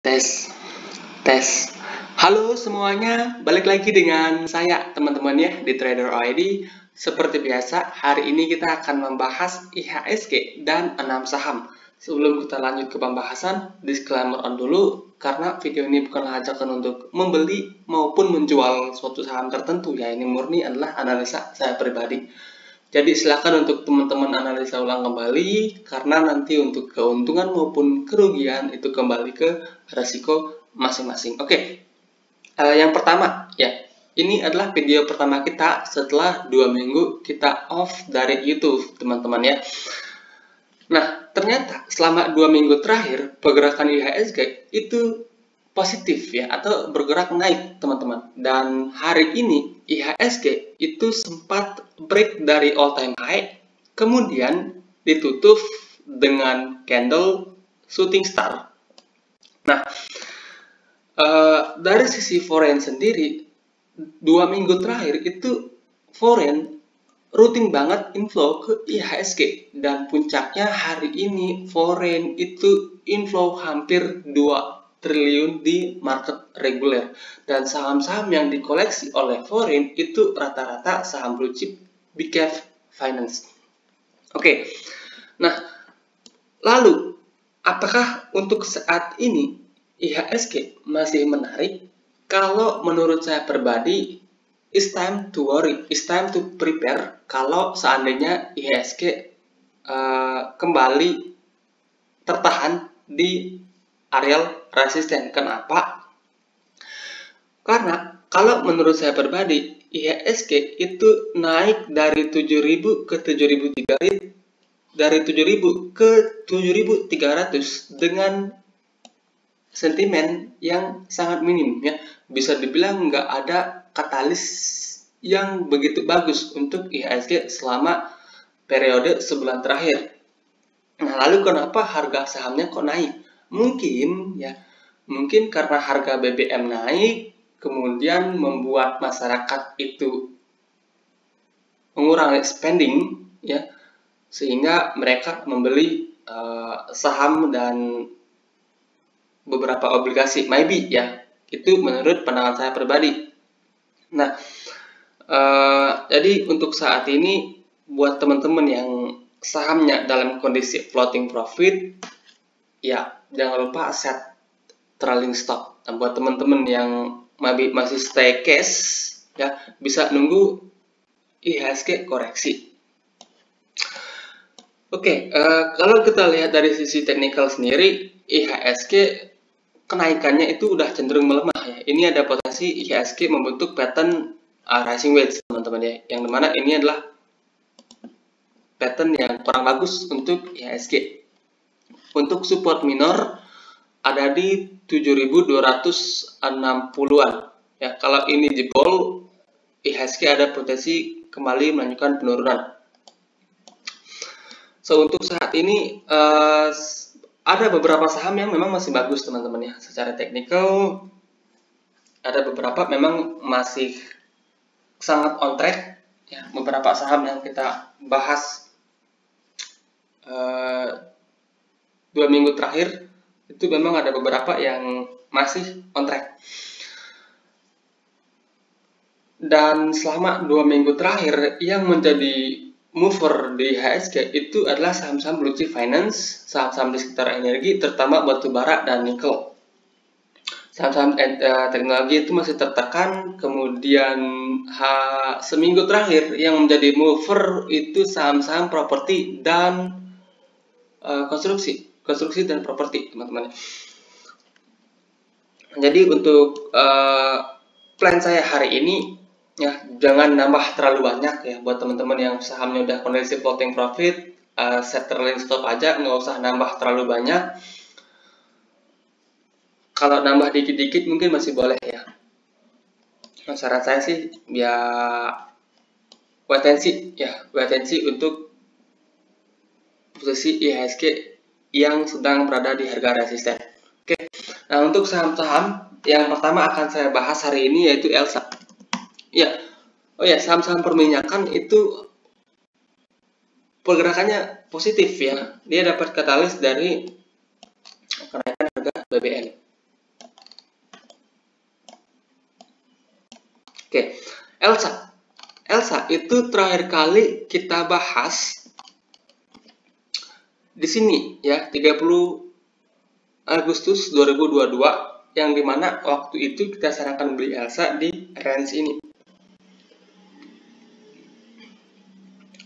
Tes, tes. Halo semuanya, balik lagi dengan saya teman-teman ya di Trader ID. Seperti biasa, hari ini kita akan membahas IHSG dan 6 saham. Sebelum kita lanjut ke pembahasan, disclaimer on dulu, karena video ini bukanlah ajakan untuk membeli maupun menjual suatu saham tertentu ya. Ini murni adalah analisa saya pribadi. Jadi silakan untuk teman-teman analisa ulang kembali, karena nanti untuk keuntungan maupun kerugian itu kembali ke resiko masing-masing. Oke, yang pertama ya, ini adalah video pertama kita setelah 2 minggu kita off dari YouTube, teman-teman ya. Nah, ternyata selama 2 minggu terakhir pergerakan IHSG itu positif ya, atau bergerak naik teman-teman. Dan hari ini IHSG itu sempat break dari all time high, kemudian ditutup dengan candle shooting star. Nah, dari sisi foreign sendiri, 2 minggu terakhir itu foreign rutin banget inflow ke IHSG, dan puncaknya hari ini foreign itu inflow hampir 2 triliun di market reguler, dan saham-saham yang dikoleksi oleh foreign itu rata-rata saham blue chip big cap finance. Oke, nah lalu apakah untuk saat ini IHSG masih menarik? Kalau menurut saya pribadi, it's time to worry, it's time to prepare kalau seandainya IHSG kembali tertahan di area resisten. Kenapa? Karena kalau menurut saya pribadi, IHSG itu naik dari 7.000 ke 7.300, dari 7.000 ke 7.300 dengan sentimen yang sangat minim ya. Bisa dibilang nggak ada katalis yang begitu bagus untuk IHSG selama periode sebulan terakhir. Nah, lalu kenapa harga sahamnya kok naik? Mungkin karena harga BBM naik, kemudian membuat masyarakat itu mengurangi spending ya, sehingga mereka membeli saham dan beberapa obligasi, maybe ya. Itu menurut pandangan saya pribadi. Nah, jadi untuk saat ini buat teman-teman yang sahamnya dalam kondisi floating profit, ya jangan lupa set trailing stop. Nah, buat teman-teman yang masih stay cash, ya bisa nunggu IHSG koreksi. Oke, kalau kita lihat dari sisi teknikal sendiri, IHSG kenaikannya itu udah cenderung melemah ya. Ini ada potensi IHSG membentuk pattern rising wedge, teman-teman ya, yang dimana ini adalah pattern yang kurang bagus untuk IHSG. Untuk support minor ada di 7.260-an ya. Kalau ini jebol, IHSG ada potensi kembali melanjutkan penurunan. So untuk saat ini ada beberapa saham yang memang masih bagus, teman-teman ya. Secara teknikal ada beberapa memang masih sangat on track ya. Beberapa saham yang kita bahas 2 minggu terakhir itu memang ada beberapa yang masih on track. Dan selama 2 minggu terakhir yang menjadi mover di IHSG itu adalah saham-saham blue chip finance, saham-saham di sekitar energi, terutama batu bara dan nikel. Saham-saham teknologi itu masih tertekan. Kemudian seminggu terakhir yang menjadi mover itu saham-saham properti dan konstruksi dan properti, teman-teman. Jadi untuk plan saya hari ini ya, jangan nambah terlalu banyak ya. Buat teman-teman yang sahamnya udah kondisi floating profit, set trailing stop aja, nggak usah nambah terlalu banyak. Kalau nambah dikit-dikit mungkin masih boleh ya. Nah, saran saya sih ya wait and see untuk posisi IHSG yang sedang berada di harga resisten. Oke. Nah, untuk saham-saham yang pertama akan saya bahas hari ini yaitu ELSA. Ya. Oh ya, saham-saham perminyakan itu pergerakannya positif ya. Dia dapat katalis dari kenaikan harga BBM. Elsa itu terakhir kali kita bahas di sini ya, 30 Agustus 2022, yang dimana waktu itu kita sarankan beli Elsa di range ini,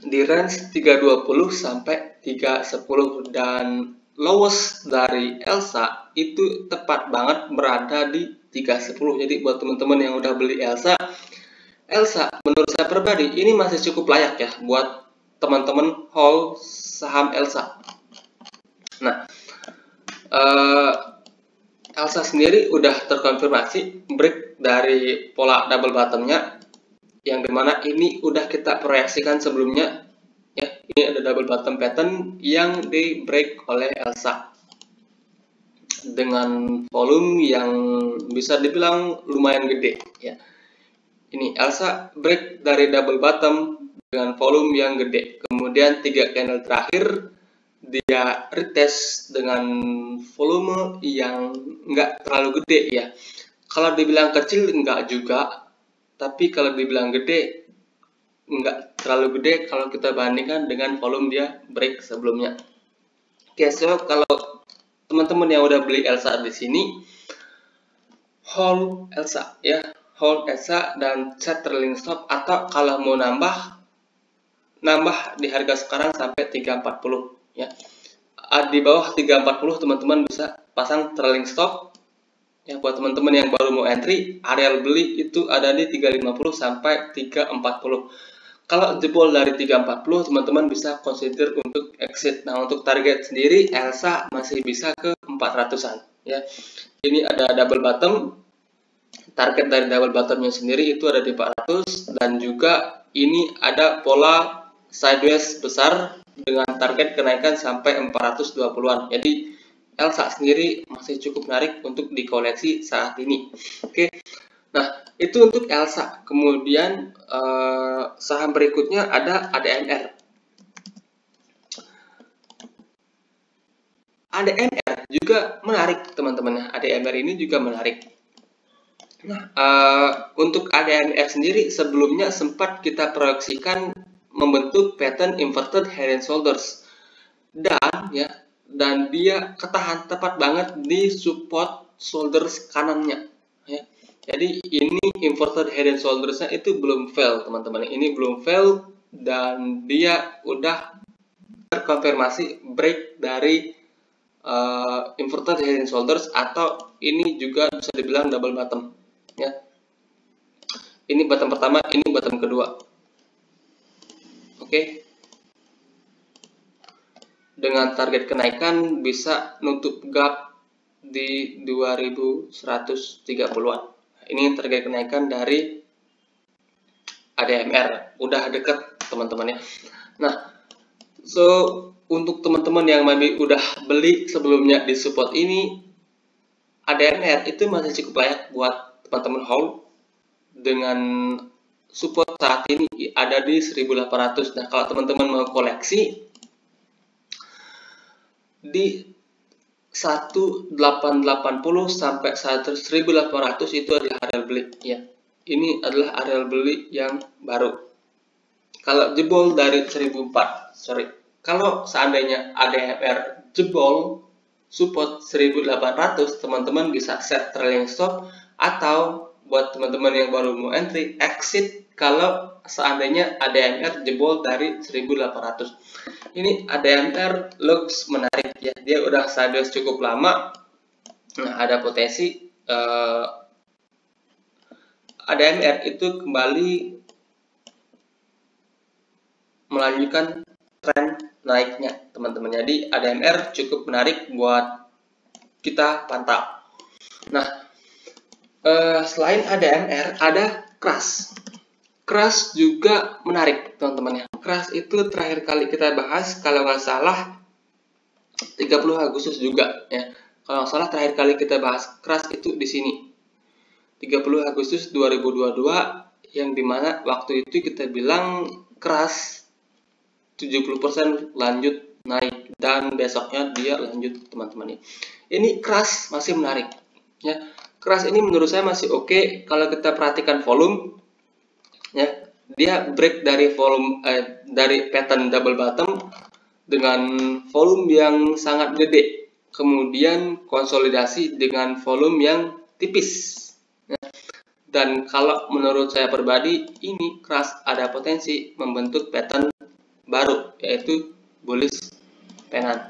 di range 320 sampai 310, dan lowest dari Elsa itu tepat banget berada di 310. Jadi buat teman-teman yang udah beli Elsa menurut saya pribadi ini masih cukup layak ya buat teman-teman hold saham Elsa. Nah, Elsa sendiri udah terkonfirmasi break dari pola double bottomnya, yang dimana ini udah kita proyeksikan sebelumnya ya. Ini ada double bottom pattern yang di break oleh Elsa dengan volume yang bisa dibilang lumayan gede ya. Ini Elsa break dari double bottom dengan volume yang gede, kemudian 3 candle terakhir dia retest dengan volume yang nggak terlalu gede ya. Kalau dibilang kecil enggak juga, tapi kalau dibilang gede nggak terlalu gede kalau kita bandingkan dengan volume dia break sebelumnya. Oke, so kalau teman-teman yang udah beli Elsa di sini, hold Elsa ya, hold Elsa dan set trailing stop, atau kalau mau nambah di harga sekarang sampai 340 ya. Di bawah 340 teman-teman bisa pasang trailing stop ya. Buat teman-teman yang baru mau entry, area beli itu ada di 350 sampai 340. Kalau jebol dari 340, teman-teman bisa consider untuk exit. Nah, untuk target sendiri Elsa masih bisa ke 400-an ya. Ini ada double bottom. Target dari double bottomnya sendiri itu ada di 400, dan juga ini ada pola sideways besar dengan target kenaikan sampai 420-an. Jadi Elsa sendiri masih cukup menarik untuk dikoleksi saat ini. Oke. Nah, itu untuk Elsa. Kemudian saham berikutnya ada ADMR. ADMR juga menarik teman-teman. ADMR ini juga menarik. Nah, untuk ADMR sendiri sebelumnya sempat kita proyeksikan membentuk pattern inverted head and shoulders, dan dia ketahan tepat banget di support shoulders kanannya ya. Jadi ini inverted head and shoulders-nya itu belum fail teman-teman, ini belum fail, dan dia udah terkonfirmasi break dari inverted head and shoulders, atau ini juga bisa dibilang double bottom ya. Ini bottom pertama, ini bottom kedua. Oke. Dengan target kenaikan bisa nutup gap di 2130-an. Ini target kenaikan dari ADMR, udah deket teman-teman ya. Nah, so untuk teman-teman yang maybe udah beli sebelumnya di support ini, ADMR itu masih cukup layak buat teman-teman hold dengan support saat ini ada di 1800. Nah, kalau teman-teman mau koleksi di 1880 sampai 1800 itu adalah area beli ya. Ini adalah area beli yang baru. Kalau jebol dari 1004, kalau seandainya ADMR jebol support 1800, teman-teman bisa set trailing stop, atau buat teman-teman yang baru mau entry, exit kalau seandainya ADMR jebol dari 1800. Ini ADMR looks menarik ya, dia udah sideways cukup lama. Nah, ada potensi ADMR itu kembali melanjutkan tren naiknya teman-teman. Jadi ADMR cukup menarik buat kita pantau. Nah, selain ADMR ada Crush. Crush juga menarik teman-teman ya. Crush itu terakhir kali kita bahas kalau nggak salah 30 Agustus juga ya. Kalau nggak salah terakhir kali kita bahas Crush itu di sini 30 Agustus 2022, yang dimana waktu itu kita bilang Crush 70% lanjut naik, dan besoknya dia lanjut teman-teman ya. Ini Crush masih menarik ya. Crush ini menurut saya masih oke. Kalau kita perhatikan volume ya. Dia break dari dari pattern double bottom dengan volume yang sangat gede, kemudian konsolidasi dengan volume yang tipis. Dan kalau menurut saya pribadi, ini keras ada potensi membentuk pattern baru, yaitu bullish pennant.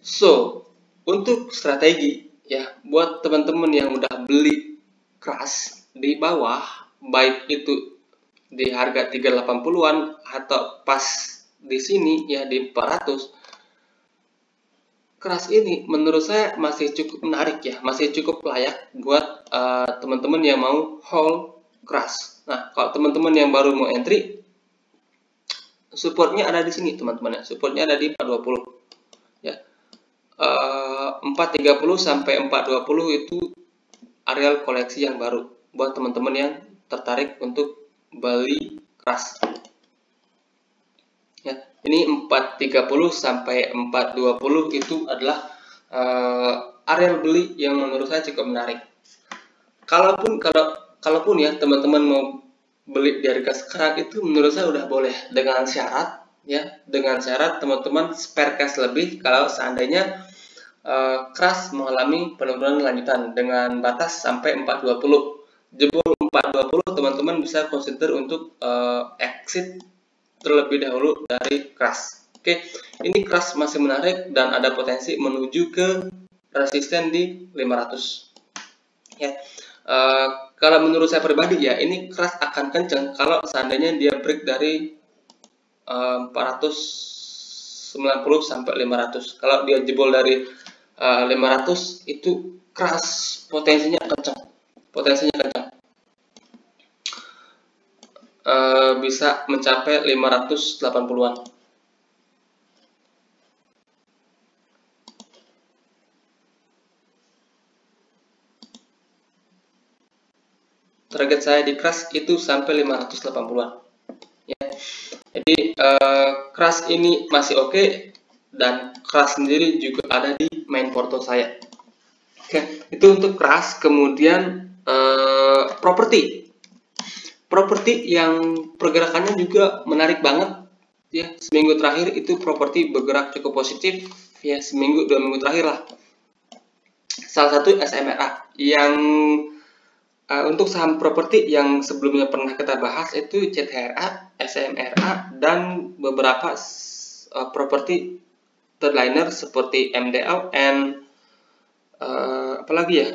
So, untuk strategi ya, buat teman-teman yang udah beli keras di bawah, baik itu di harga 380-an atau pas di sini ya di 400, keras ini menurut saya masih cukup menarik ya, masih cukup layak buat teman-teman yang mau hold keras. Nah, kalau teman-teman yang baru mau entry, supportnya ada di sini teman-teman ya, supportnya ada di 420 ya. 430 sampai 420 itu areal koleksi yang baru buat teman-teman yang tertarik untuk beli keras. Ya, ini 430 sampai 420 itu adalah area beli yang menurut saya cukup menarik. Kalaupun ya teman-teman mau beli di harga sekarang, itu menurut saya udah boleh, dengan syarat ya, dengan syarat teman-teman spare cash lebih kalau seandainya keras mengalami penurunan lanjutan dengan batas sampai 420. Jebol 420, teman-teman bisa consider untuk exit terlebih dahulu dari keras. Oke, ini keras masih menarik dan ada potensi menuju ke resisten di 500. Ya, kalau menurut saya pribadi ya, ini keras akan kencang kalau seandainya dia break dari 490 sampai 500. Kalau dia jebol dari 500, itu keras potensinya kencang. Bisa mencapai 580-an. Target saya di keras itu sampai 580-an. Ya. Jadi keras ini masih oke, dan keras sendiri juga ada di main porto saya. Oke, itu untuk keras. Kemudian properti yang pergerakannya juga menarik banget ya. Seminggu terakhir itu properti bergerak cukup positif ya, seminggu 2 minggu terakhir lah. Salah satu SMRA yang untuk saham properti yang sebelumnya pernah kita bahas itu CTRA, SMRA, dan beberapa properti third-liner seperti MDLN, apalagi ya,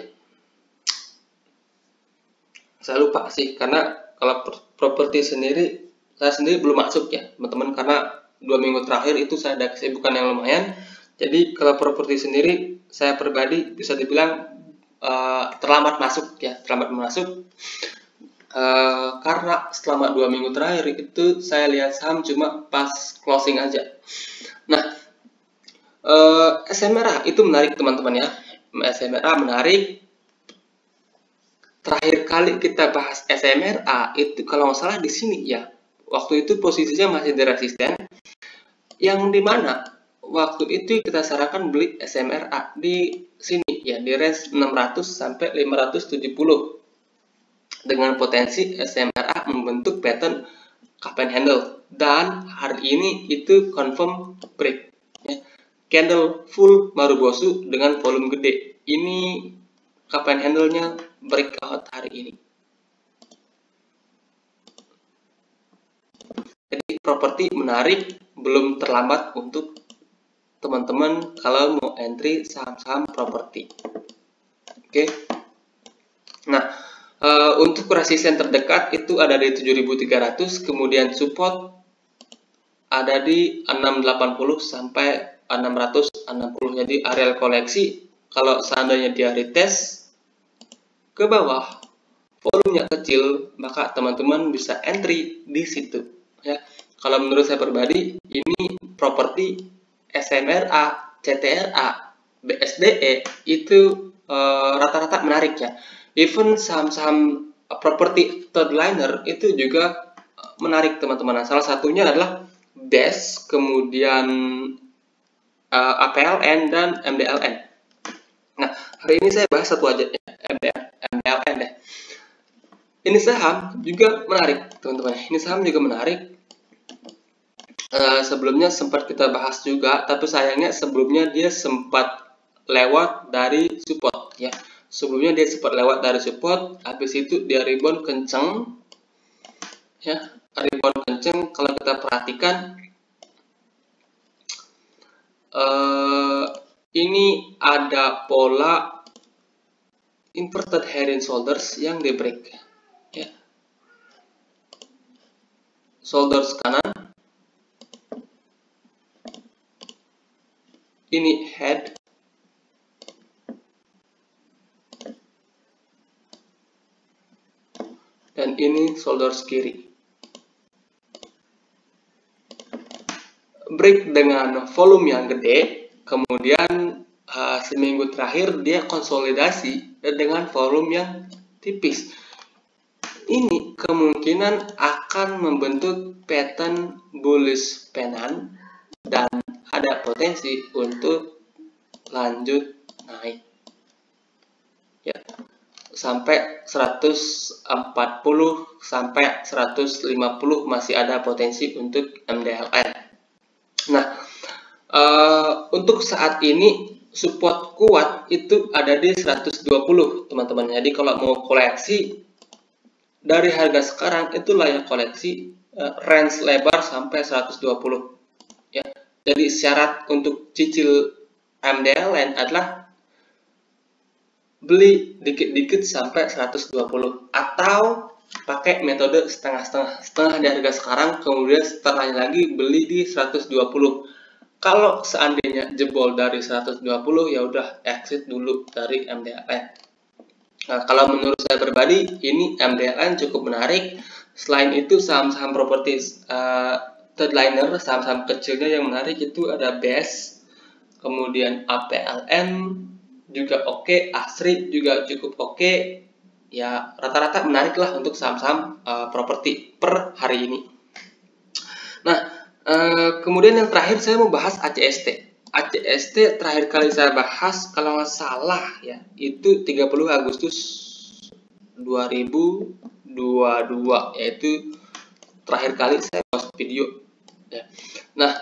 saya lupa sih, karena kalau properti sendiri saya sendiri belum masuk ya teman-teman, karena 2 minggu terakhir itu saya ada kesibukan yang lumayan. Jadi kalau properti sendiri saya pribadi bisa dibilang terlambat masuk ya, karena selama 2 minggu terakhir itu saya lihat saham cuma pas closing aja. Nah, SMRA itu menarik teman-teman ya, SMRA menarik. Terakhir kali kita bahas SMRA itu kalau nggak salah di sini ya, waktu itu posisinya masih di resisten, yang dimana waktu itu kita sarankan beli SMRA di sini ya, di range 600 sampai 570, dengan potensi SMRA membentuk pattern cup and handle, dan hari ini itu confirm break ya. Candle full Marubosu dengan volume gede, ini cup and handle-nya breakout hari ini. Jadi properti menarik, belum terlambat untuk teman-teman kalau mau entry saham-saham properti. Oke. Nah, untuk resisten terdekat itu ada di 7.300, kemudian support ada di 680 sampai 660. Jadi area koleksi kalau seandainya dia retest ke bawah, volumenya kecil, maka teman-teman bisa entry di situ ya. Kalau menurut saya pribadi, ini properti SMRA, CTRA, BSDE itu rata-rata menarik ya. Even saham-saham properti third liner itu juga menarik teman-teman. Salah satunya adalah DES, kemudian APLN dan MDLN. Nah, hari ini saya bahas satu aja ya, MDLN deh. Ini saham juga menarik, teman-teman. Ini saham juga menarik. Sebelumnya sempat kita bahas juga, tapi sayangnya sebelumnya dia sempat lewat dari support, ya. Sebelumnya dia sempat lewat dari support, habis itu dia rebound kenceng, ya. Rebound kenceng. Kalau kita perhatikan, ini ada pola inverted head and shoulders yang di break, ya. Shoulders kanan, ini head, dan ini shoulders kiri. Break dengan volume yang gede, kemudian seminggu terakhir dia konsolidasi dengan volume yang tipis. Ini kemungkinan akan membentuk pattern bullish pennant dan ada potensi untuk lanjut naik, ya, sampai 140 sampai 150 masih ada potensi untuk MDLN. Nah, untuk saat ini support kuat itu ada di 120, teman-teman. Jadi kalau mau koleksi dari harga sekarang itu layak koleksi range lebar sampai 120, ya. Jadi syarat untuk cicil MDLN adalah beli dikit-dikit sampai 120 atau pakai metode setengah di harga sekarang, kemudian setelahnya lagi beli di 120. Kalau seandainya jebol dari 120, ya udah exit dulu dari MDLN. Nah, kalau menurut saya pribadi, ini MDLN cukup menarik. Selain itu, saham-saham properti third liner, saham-saham kecilnya yang menarik itu ada BES, kemudian APLN juga oke, Asri juga cukup oke. Ya, rata-rata menarik lah untuk saham-saham properti per hari ini. Nah, kemudian yang terakhir saya mau bahas ACST. ACST terakhir kali saya bahas kalau nggak salah ya itu 30 Agustus 2022, yaitu terakhir kali saya post video, ya. Nah,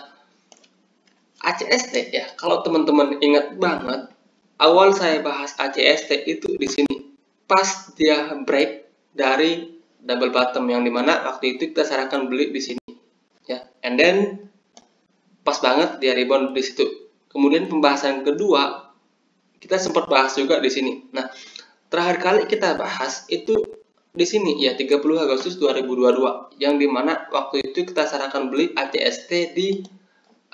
ACST ya, kalau teman-teman ingat banget awal saya bahas ACST itu di sini pas dia break dari double bottom, yang dimana waktu itu kita sarankan beli di sini, ya, and then pas banget dia rebound di situ. Kemudian pembahasan kedua kita sempat bahas juga di sini. Nah, terakhir kali kita bahas itu di sini ya 30 Agustus 2022, yang dimana waktu itu kita sarankan beli ACST di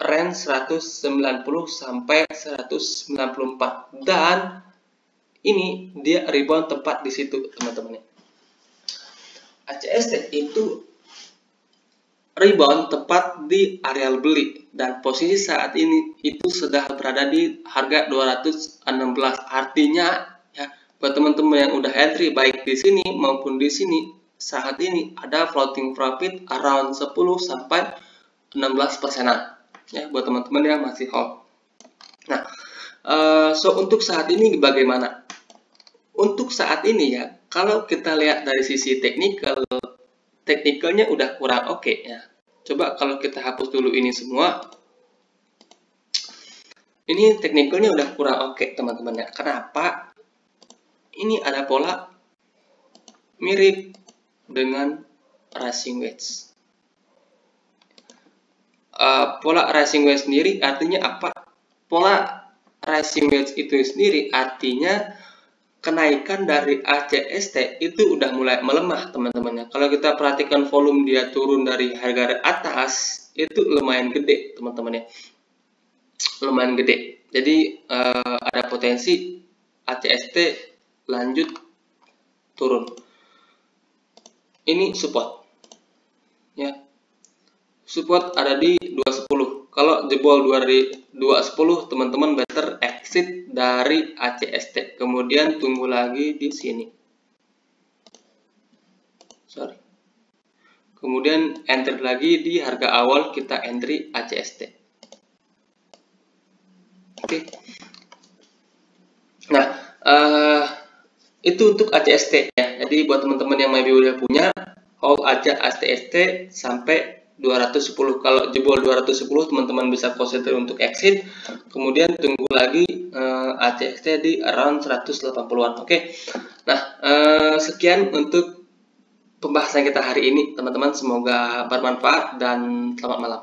range 190 sampai 194, dan ini dia rebound tepat di situ, teman-teman. ACST itu rebound tepat di area beli dan posisi saat ini itu sudah berada di harga 216. Artinya ya, buat teman-teman yang udah entry baik di sini maupun di sini, saat ini ada floating profit around 10 sampai 16%-an. Ya, buat teman-teman yang masih hold. Nah, so untuk saat ini bagaimana? Untuk saat ini ya, kalau kita lihat dari sisi teknikalnya udah kurang oke, ya. Coba kalau kita hapus dulu ini semua. Ini teknikalnya udah kurang oke, teman-teman, ya. Kenapa? Ini ada pola mirip dengan rising wedge. Pola rising wedge sendiri artinya apa? Pola rising wedge itu sendiri artinya kenaikan dari ACST itu udah mulai melemah, teman-teman. Kalau kita perhatikan volume dia turun dari harga atas itu lumayan gede, teman-teman, ya. Lumayan gede. Jadi ada potensi ACST lanjut turun. Ini support, ya. Support ada di 210. Kalau jebol 210, teman-teman better exit dari ACST. Kemudian tunggu lagi di sini. Kemudian enter lagi di harga awal kita entry ACST. Oke. Nah, itu untuk ACST ya. Jadi buat teman-teman yang maybe udah punya, hold aja ATST sampai 210. Kalau jebol 210, teman-teman bisa consider untuk exit. Kemudian tunggu lagi ATST di around 180-an. Oke. Nah, sekian untuk pembahasan kita hari ini, teman-teman. Semoga bermanfaat dan selamat malam.